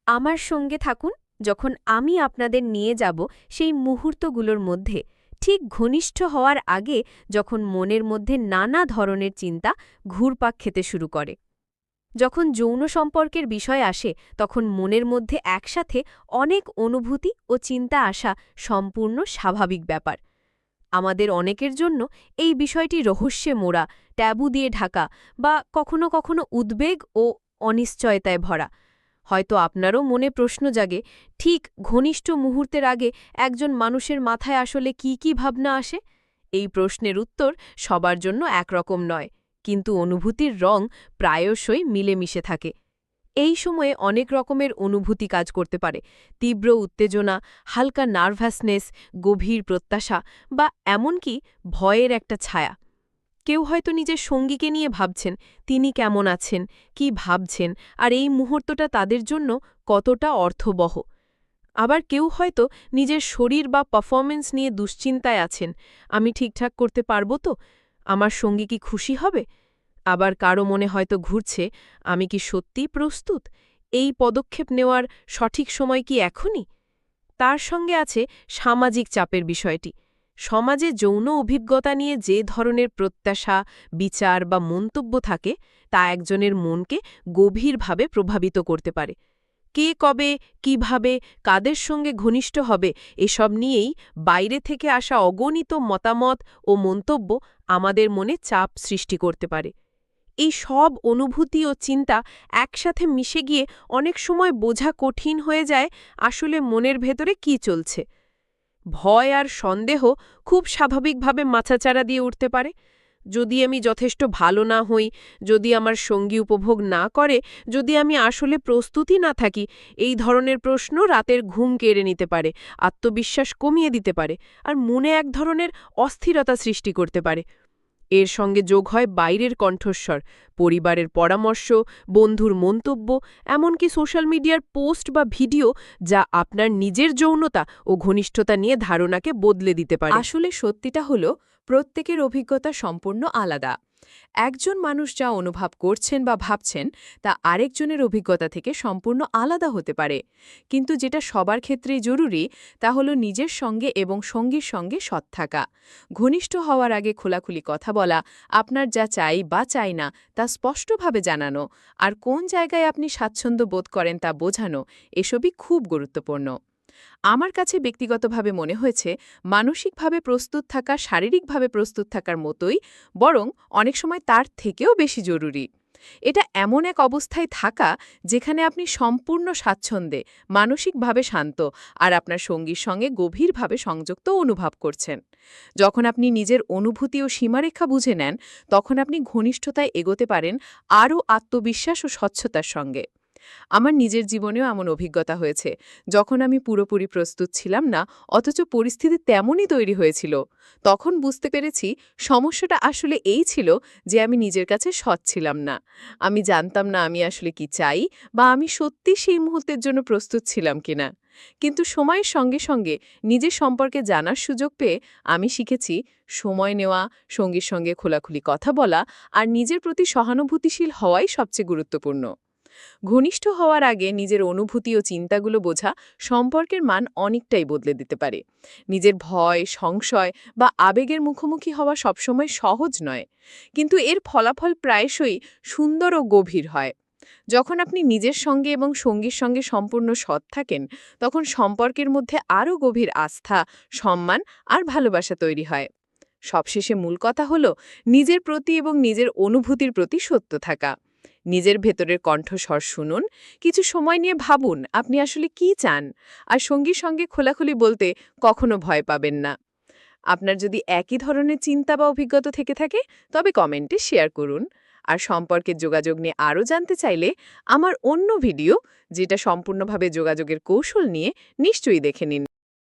আমার সঙ্গে থাকুন যখন আমি আপনাদের নিয়ে যাব সেই মুহূর্তগুলোর মধ্যে, ঠিক ঘনিষ্ঠ হওয়ার আগে, যখন মনের মধ্যে নানা ধরনের চিন্তা ঘুরপাক খেতে শুরু করে। যখন যৌন সম্পর্কের বিষয় আসে তখন মনের মধ্যে একসাথে অনেক অনুভূতি ও চিন্তা আসা সম্পূর্ণ স্বাভাবিক ব্যাপার। আমাদের অনেকের জন্য এই বিষয়টি রহস্যে মোড়া, ট্যাবু দিয়ে ঢাকা বা কখনো কখনো উদ্বেগ ও অনিশ্চয়তায় ভরা। হয়তো আপনারও মনে প্রশ্ন জাগে, ঠিক ঘনিষ্ঠ মুহূর্তের আগে একজন মানুষের মাথায় আসলে কি ভাবনা আসে? এই প্রশ্নের উত্তর সবার জন্য একরকম নয়, কিন্তু অনুভূতির রং প্রায়শই মিলেমিশে থাকে। এই সময়ে অনেক রকমের অনুভূতি কাজ করতে পারে। তীব্র উত্তেজনা, হালকা নার্ভাসনেস, গভীর প্রত্যাশা বা এমনকি ভয়ের একটা ছায়া। কেউ হয়তো নিজের সঙ্গীকে নিয়ে ভাবছেন, তিনি কেমন আছেন, কি ভাবছেন, আর এই মুহূর্তটা তাদের জন্য কতটা অর্থবহ। আবার কেউ হয়তো নিজের শরীর বা পারফরমেন্স নিয়ে দুশ্চিন্তায় আছেন, আমি ঠিকঠাক করতে পারবো তো, আমার সঙ্গী কি খুশি হবে। আবার কারো মনে হয়তো ঘুরছে, আমি কি সত্যিই প্রস্তুত, এই পদক্ষেপ নেওয়ার সঠিক সময় কি এখনই। তার সঙ্গে আছে সামাজিক চাপের বিষয়টি। সমাজে যৌন অভিজ্ঞতা নিয়ে যে ধরনের প্রত্যাশা, বিচার বা মন্তব্য থাকে তা একজনের মনকে গভীরভাবে প্রভাবিত করতে পারে। কে কবে, কিভাবে, কাদের সঙ্গে ঘনিষ্ঠ হবে, এসব নিয়েই বাইরে থেকে আসা অগণিত মতামত ও মন্তব্য আমাদের মনে চাপ সৃষ্টি করতে পারে। এই সব অনুভূতি ও চিন্তা একসাথে মিশে গিয়ে অনেক সময় বোঝা কঠিন হয়ে যায় আসলে মনের ভেতরে কি চলছে। ভয় আর সন্দেহ খুব স্বাভাবিকভাবে মাথাচাড়া দিয়ে উঠতে পারে। যদি আমি যথেষ্ট ভালো না হই, যদি আমার সঙ্গী উপভোগ না করে, যদি আমি আসলে প্রস্তুতি না থাকি, এই ধরনের প্রশ্ন রাতের ঘুম কেড়ে নিতে পারে, আত্মবিশ্বাস কমিয়ে দিতে পারে, আর মনে এক ধরনের অস্থিরতা সৃষ্টি করতে পারে। এর সঙ্গে যোগ হয় বাইরের কণ্ঠস্বর, পরিবারের পরামর্শ, বন্ধুর মন্তব্য, এমনকি সোশ্যাল মিডিয়ার পোস্ট বা ভিডিও, যা আপনার নিজের যৌনতা ও ঘনিষ্ঠতা নিয়ে ধারণাকে বদলে দিতে পারে। আসলে সত্যিটা হলো, প্রত্যেকের অভিজ্ঞতা সম্পূর্ণ আলাদা। একজন মানুষ যা অনুভব করছেন বা ভাবছেন তা আরেকজনের অভিজ্ঞতা থেকে সম্পূর্ণ আলাদা হতে পারে। কিন্তু যেটা সবার ক্ষেত্রেই জরুরি তা হলো নিজের সঙ্গে এবং সঙ্গীর সঙ্গে সৎ থাকা। ঘনিষ্ঠ হওয়ার আগে খোলাখুলি কথা বলা, আপনার যা চাই বা চাই না তা স্পষ্টভাবে জানানো, আর কোন জায়গায় আপনি স্বাচ্ছন্দ্য বোধ করেন তা বোঝানো, এসবই খুব গুরুত্বপূর্ণ। আমার কাছে ব্যক্তিগতভাবে মনে হয়েছে মানসিকভাবে প্রস্তুত থাকা শারীরিকভাবে প্রস্তুত থাকার মতোই, বরং অনেক সময় তার থেকেও বেশি জরুরি। এটা এমন এক অবস্থায় থাকা যেখানে আপনি সম্পূর্ণ স্বাচ্ছন্দ্যে, মানসিকভাবে শান্ত, আর আপনার সঙ্গীর সঙ্গে গভীরভাবে সংযুক্ত অনুভব করছেন। যখন আপনি নিজের অনুভূতি ও সীমারেখা বুঝে নেন, তখন আপনি ঘনিষ্ঠতায় এগোতে পারেন আরও আত্মবিশ্বাস ও স্বচ্ছতার সঙ্গে। আমার নিজের জীবনেও এমন অভিজ্ঞতা হয়েছে, যখন আমি পুরোপুরি প্রস্তুত ছিলাম না, অথচ পরিস্থিতি তেমনই তৈরি হয়েছিল। তখন বুঝতে পেরেছি সমস্যাটা আসলে এই ছিল যে আমি নিজের কাছে সৎ ছিলাম না। আমি জানতাম না আমি আসলে কি চাই, বা আমি সত্যি সেই মুহূর্তের জন্য প্রস্তুত ছিলাম কিনা। কিন্তু সময়ের সঙ্গে সঙ্গে নিজের সম্পর্কে জানার সুযোগ পেয়ে আমি শিখেছি সময় নেওয়া, সঙ্গীর সঙ্গে খোলাখুলি কথা বলা, আর নিজের প্রতি সহানুভূতিশীল হওয়াই সবচেয়ে গুরুত্বপূর্ণ। ঘনিষ্ঠ হওয়ার আগে নিজের অনুভূতি ও চিন্তাগুলো বোঝা সম্পর্কের মান অনেকটাই বদলে দিতে পারে। নিজের ভয়, সংশয় বা আবেগের মুখোমুখি হওয়া সবসময় সহজ নয়, কিন্তু এর ফলাফল প্রায়শই সুন্দর ও গভীর হয়। যখন আপনি নিজের সঙ্গে এবং সঙ্গীর সঙ্গে সম্পূর্ণ সৎ থাকেন, তখন সম্পর্কের মধ্যে আরও গভীর আস্থা, সম্মান আর ভালোবাসা তৈরি হয়। সবশেষে মূল কথা হলো নিজের প্রতি এবং নিজের অনুভূতির প্রতি সত্য থাকা। নিজের ভেতরের কণ্ঠস্বর শুনুন, কিছু সময় নিয়ে ভাবুন আপনি আসলে কি চান, আর সঙ্গীর সঙ্গে খোলাখুলি বলতে কখনো ভয় পাবেন না। আপনার যদি একই ধরনের চিন্তা বা অভিজ্ঞতা থেকে থাকে, তবে কমেন্টে শেয়ার করুন। আর সম্পর্কের যোগাযোগ নিয়ে আরও জানতে চাইলে আমার অন্য ভিডিও, যেটা সম্পূর্ণভাবে যোগাযোগের কৌশল নিয়ে, নিশ্চয়ই দেখে নিন।